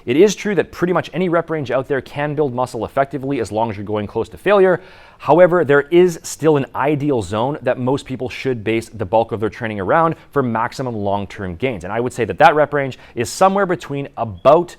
It is true that pretty much any rep range out there can build muscle effectively as long as you're going close to failure. However, there is still an ideal zone that most people should base the bulk of their training around for maximum long-term gains. And I would say that that rep range is somewhere between about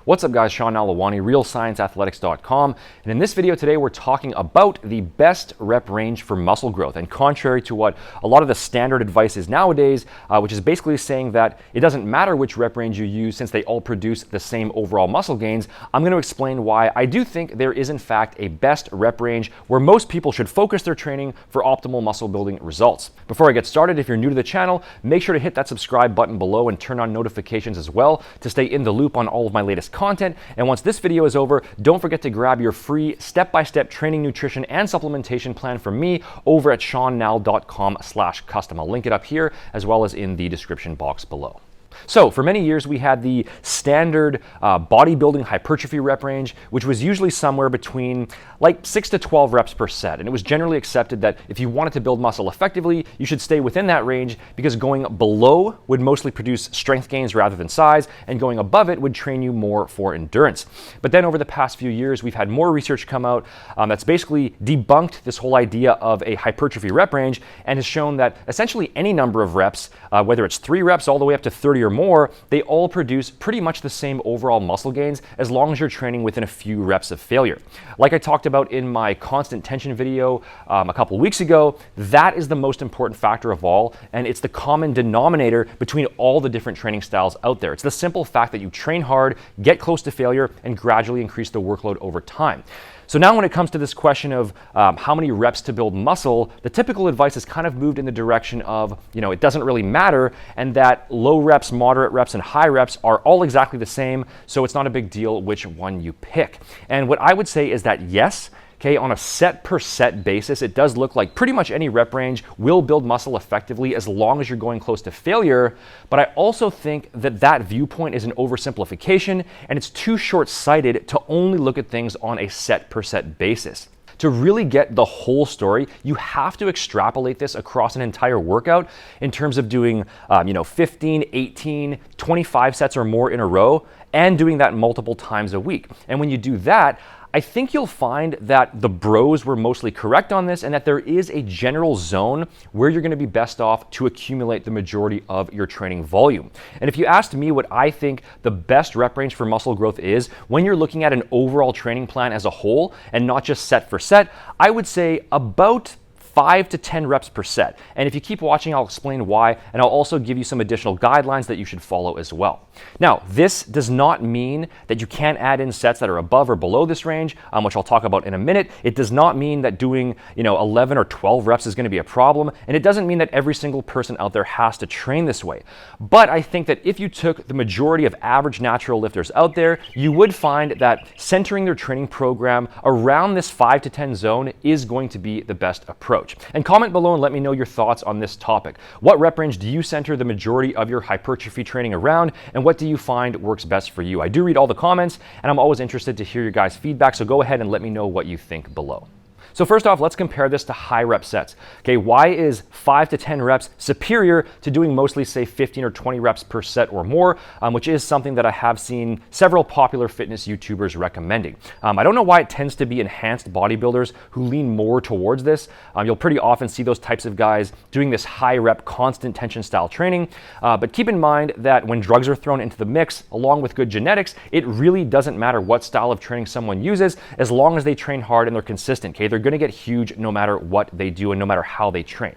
What's up guys, Sean Nalawani, RealScienceAthletics.com, and in this video today we're talking about the best rep range for muscle growth. And contrary to what a lot of the standard advice is nowadays, which is basically saying that it doesn't matter which rep range you use since they all produce the same overall muscle gains, I'm going to explain why I do think there is in fact a best rep range where most people should focus their training for optimal muscle building results. Before I get started, if you're new to the channel, make sure to hit that subscribe button below and turn on notifications as well to stay in the loop on all of my latest content. And once this video is over, don't forget to grab your free step-by-step training, nutrition, and supplementation plan from me over at seannal.com/custom. I'll link it up here as well as in the description box below. So for many years, we had the standard bodybuilding hypertrophy rep range, which was usually somewhere between like 6 to 12 reps per set. And it was generally accepted that if you wanted to build muscle effectively, you should stay within that range because going below would mostly produce strength gains rather than size, and going above it would train you more for endurance. But then over the past few years, we've had more research come out that's basically debunked this whole idea of a hypertrophy rep range and has shown that essentially any number of reps, whether it's 3 reps all the way up to 30 or more, they all produce pretty much the same overall muscle gains as long as you're training within a few reps of failure. Like I talked about in my constant tension video a couple weeks ago, that is the most important factor of all, and it's the common denominator between all the different training styles out there. It's the simple fact that you train hard, get close to failure, and gradually increase the workload over time. So now when it comes to this question of how many reps to build muscle, the typical advice has kind of moved in the direction of, it doesn't really matter, and that low reps, moderate reps, and high reps are all exactly the same, so it's not a big deal which one you pick. And what I would say is that yes, okay, on a set per set basis, it does look like pretty much any rep range will build muscle effectively as long as you're going close to failure. But I also think that that viewpoint is an oversimplification, and it's too short-sighted to only look at things on a set per set basis. To really get the whole story, you have to extrapolate this across an entire workout in terms of doing 15, 18, 25 sets or more in a row, and doing that multiple times a week. And when you do that, I think you'll find that the bros were mostly correct on this, and that there is a general zone where you're going to be best off to accumulate the majority of your training volume. And if you asked me what I think the best rep range for muscle growth is when you're looking at an overall training plan as a whole and not just set for set, I would say about 5 to 10 reps per set. And if you keep watching, I'll explain why, and I'll also give you some additional guidelines that you should follow as well. Now, this does not mean that you can't add in sets that are above or below this range, which I'll talk about in a minute. It does not mean that doing 11 or 12 reps is going to be a problem, and it doesn't mean that every single person out there has to train this way. But I think that if you took the majority of average natural lifters out there, you would find that centering their training program around this 5 to 10 zone is going to be the best approach. And comment below and let me know your thoughts on this topic. What rep range do you center the majority of your hypertrophy training around, and what do you find works best for you? I do read all the comments, and I'm always interested to hear your guys' feedback, so go ahead and let me know what you think below. So first off, let's compare this to high rep sets. Okay, why is 5 to 10 reps superior to doing mostly say 15 or 20 reps per set or more, which is something that I have seen several popular fitness YouTubers recommending. I don't know why it tends to be enhanced bodybuilders who lean more towards this. You'll pretty often see those types of guys doing this high rep constant tension style training, but keep in mind that when drugs are thrown into the mix along with good genetics, it really doesn't matter what style of training someone uses as long as they train hard and they're consistent. Okay, they're going to get huge no matter what they do and no matter how they train.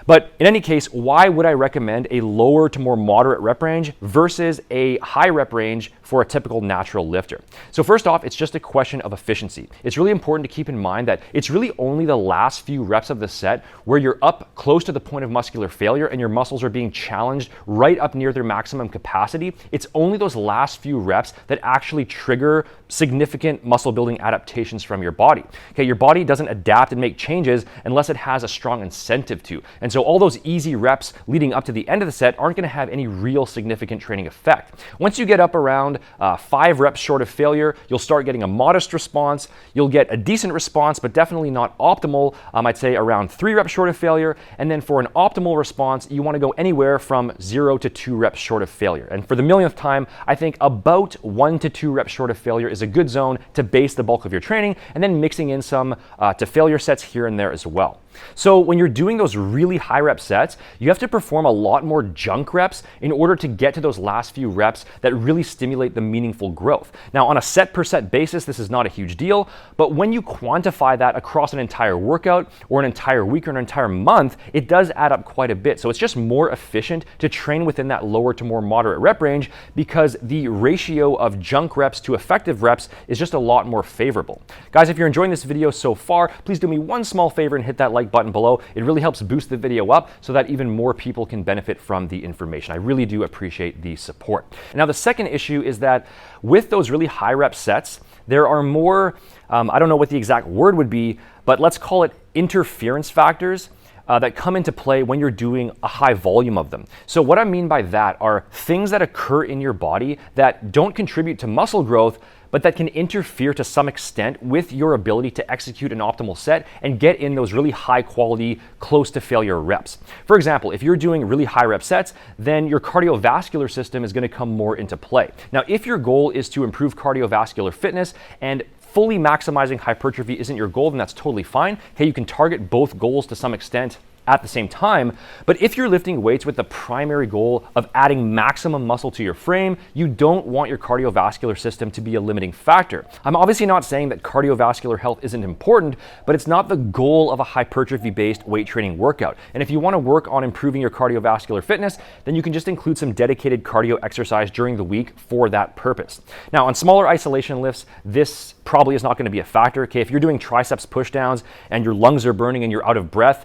But in any case, why would I recommend a lower to more moderate rep range versus a high rep range for a typical natural lifter? So first off, it's just a question of efficiency. It's really important to keep in mind that it's really only the last few reps of the set where you're up close to the point of muscular failure and your muscles are being challenged right up near their maximum capacity. It's only those last few reps that actually trigger significant muscle building adaptations from your body. Okay, your body doesn't adapt and make changes unless it has a strong incentive to. And so all those easy reps leading up to the end of the set aren't going to have any real significant training effect. Once you get up around 5 reps short of failure, you'll start getting a modest response. You'll get a decent response, but definitely not optimal. I'd say around 3 reps short of failure. And then for an optimal response, you want to go anywhere from 0 to 2 reps short of failure. And for the millionth time, I think about 1 to 2 reps short of failure is a good zone to base the bulk of your training, and then mixing in some to failure sets here and there as well. So when you're doing those really high rep sets, you have to perform a lot more junk reps in order to get to those last few reps that really stimulate the meaningful growth. Now, on a set per set basis, this is not a huge deal, but when you quantify that across an entire workout or an entire week or an entire month, it does add up quite a bit. So it's just more efficient to train within that lower to more moderate rep range because the ratio of junk reps to effective reps is just a lot more favorable. Guys, if you're enjoying this video so far, please do me one small favor and hit that like button below. It really helps boost the video up so that even more people can benefit from the information. I really do appreciate the support. Now, the second issue is that with those really high rep sets, there are more, I don't know what the exact word would be, but let's call it interference factors that come into play when you're doing a high volume of them. So what I mean by that are things that occur in your body that don't contribute to muscle growth, but that can interfere to some extent with your ability to execute an optimal set and get in those really high quality, close to failure reps. For example, if you're doing really high rep sets, then your cardiovascular system is going to come more into play. Now, if your goal is to improve cardiovascular fitness and fully maximizing hypertrophy isn't your goal, then that's totally fine. Hey, you can target both goals to some extent at the same time. But if you're lifting weights with the primary goal of adding maximum muscle to your frame, you don't want your cardiovascular system to be a limiting factor. I'm obviously not saying that cardiovascular health isn't important, but it's not the goal of a hypertrophy-based weight training workout. And if you want to work on improving your cardiovascular fitness, then you can just include some dedicated cardio exercise during the week for that purpose. Now, on smaller isolation lifts, this probably is not going to be a factor. Okay, if you're doing triceps pushdowns and your lungs are burning and you're out of breath,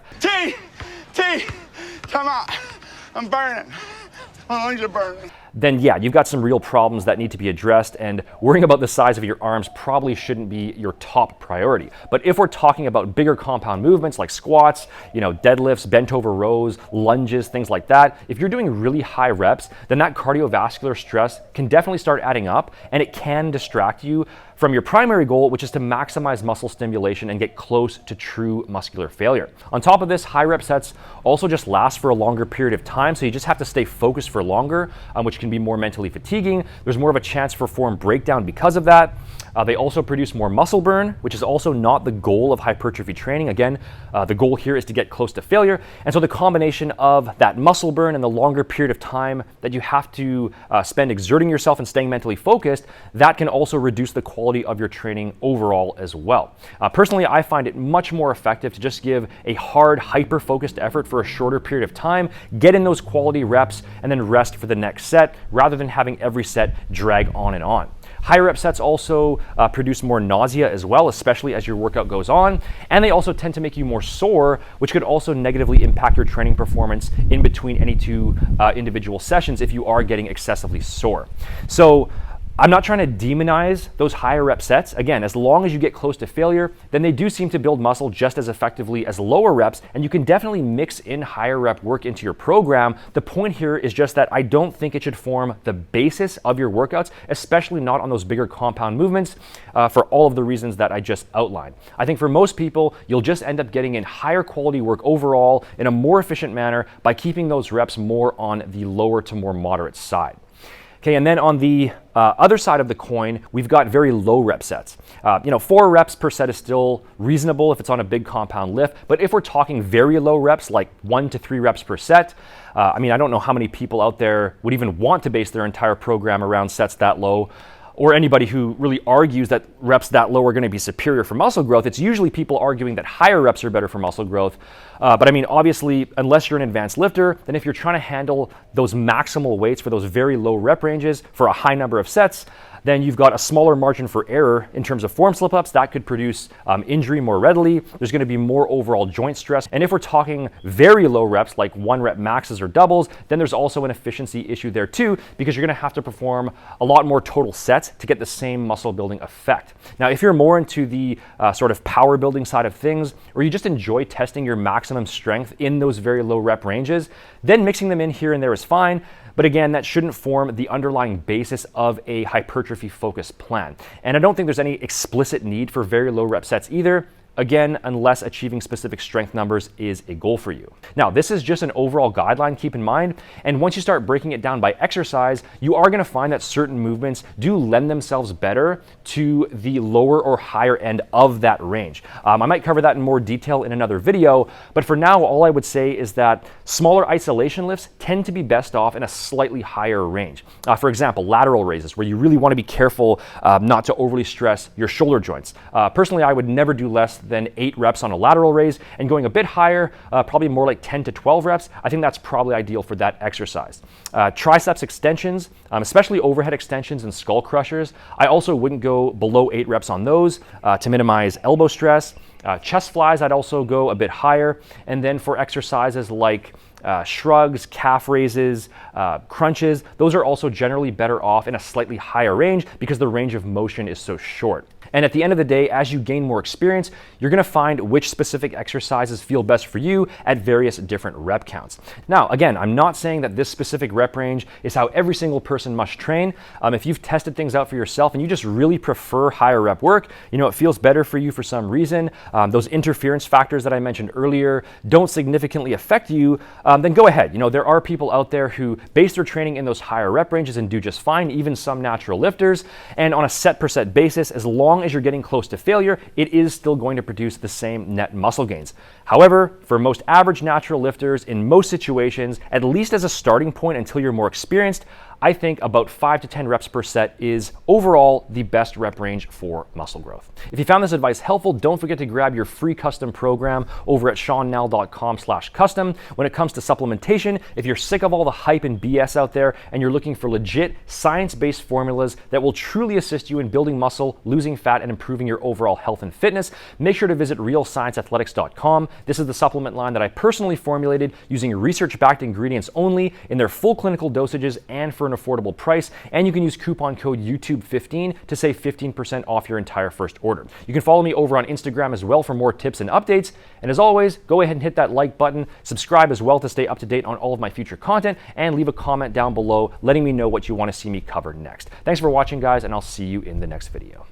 come out. I'm burning. My lungs are burning. Then yeah, you've got some real problems that need to be addressed, and worrying about the size of your arms probably shouldn't be your top priority. But if we're talking about bigger compound movements like squats, deadlifts, bent over rows, lunges, things like that, if you're doing really high reps, then that cardiovascular stress can definitely start adding up, and it can distract you from your primary goal, which is to maximize muscle stimulation and get close to true muscular failure. On top of this, high rep sets also just last for a longer period of time, so you just have to stay focused for longer, which can be more mentally fatiguing. There's more of a chance for form breakdown because of that. They also produce more muscle burn, which is also not the goal of hypertrophy training. Again, the goal here is to get close to failure. And so the combination of that muscle burn and the longer period of time that you have to spend exerting yourself and staying mentally focused, that can also reduce the quality of your training overall as well. Personally, I find it much more effective to just give a hard, hyper-focused effort for a shorter period of time, get in those quality reps, and then rest for the next set, rather than having every set drag on and on. Higher rep sets also produce more nausea as well, especially as your workout goes on, and they also tend to make you more sore, which could also negatively impact your training performance in between any two individual sessions if you are getting excessively sore. So I'm not trying to demonize those higher rep sets. Again, as long as you get close to failure, then they do seem to build muscle just as effectively as lower reps, and you can definitely mix in higher rep work into your program. The point here is just that I don't think it should form the basis of your workouts, especially not on those bigger compound movements, for all of the reasons that I just outlined. I think for most people, you'll just end up getting in higher quality work overall in a more efficient manner by keeping those reps more on the lower to more moderate side. Okay, and then on the other side of the coin, we've got very low rep sets. 4 reps per set is still reasonable if it's on a big compound lift, but if we're talking very low reps, like 1 to 3 reps per set, I don't know how many people out there would even want to base their entire program around sets that low, or anybody who really argues that reps that low are going to be superior for muscle growth. It's usually people arguing that higher reps are better for muscle growth. But obviously, unless you're an advanced lifter, then if you're trying to handle those maximal weights for those very low rep ranges for a high number of sets, then you've got a smaller margin for error in terms of form slip-ups. That could produce injury more readily. There's going to be more overall joint stress. And if we're talking very low reps, like 1 rep maxes or doubles, then there's also an efficiency issue there too, because you're going to have to perform a lot more total sets sets to get the same muscle building effect. Now, if you're more into the sort of power building side of things, or you just enjoy testing your maximum strength in those very low rep ranges, then mixing them in here and there is fine. But again, that shouldn't form the underlying basis of a hypertrophy focused plan. And I don't think there's any explicit need for very low rep sets either. Again, unless achieving specific strength numbers is a goal for you. Now, this is just an overall guideline, keep in mind, and once you start breaking it down by exercise, you are going to find that certain movements do lend themselves better to the lower or higher end of that range. I might cover that in more detail in another video, but for now, all I would say is that smaller isolation lifts tend to be best off in a slightly higher range. For example, lateral raises, where you really want to be careful not to overly stress your shoulder joints. Personally, I would never do less than 8 reps on a lateral raise, and going a bit higher, probably more like 10 to 12 reps. I think that's probably ideal for that exercise. Triceps extensions, especially overhead extensions and skull crushers, I also wouldn't go below 8 reps on those to minimize elbow stress. Chest flies, I'd also go a bit higher. And then for exercises like shrugs, calf raises, crunches, those are also generally better off in a slightly higher range because the range of motion is so short. And at the end of the day, as you gain more experience, you're going to find which specific exercises feel best for you at various different rep counts. Now, again, I'm not saying that this specific rep range is how every single person must train. If you've tested things out for yourself and you just really prefer higher rep work, it feels better for you for some reason, those interference factors that I mentioned earlier don't significantly affect you, then go ahead. There are people out there who base their training in those higher rep ranges and do just fine, even some natural lifters. And on a set per set basis, as long as you're getting close to failure, it is still going to produce the same net muscle gains. However, for most average natural lifters, in most situations, at least as a starting point until you're more experienced, I think about 5 to 10 reps per set is overall the best rep range for muscle growth. If you found this advice helpful, don't forget to grab your free custom program over at seannell.com/custom. When it comes to supplementation, if you're sick of all the hype and BS out there and you're looking for legit science-based formulas that will truly assist you in building muscle, losing fat, and improving your overall health and fitness, make sure to visit realscienceathletics.com. This is the supplement line that I personally formulated using research-backed ingredients only in their full clinical dosages and for an affordable price, and you can use coupon code YouTube15 to save 15% off your entire first order. You can follow me over on Instagram as well for more tips and updates, and as always, go ahead and hit that like button, subscribe as well to stay up to date on all of my future content, and leave a comment down below letting me know what you want to see me cover next. Thanks for watching, guys, and I'll see you in the next video.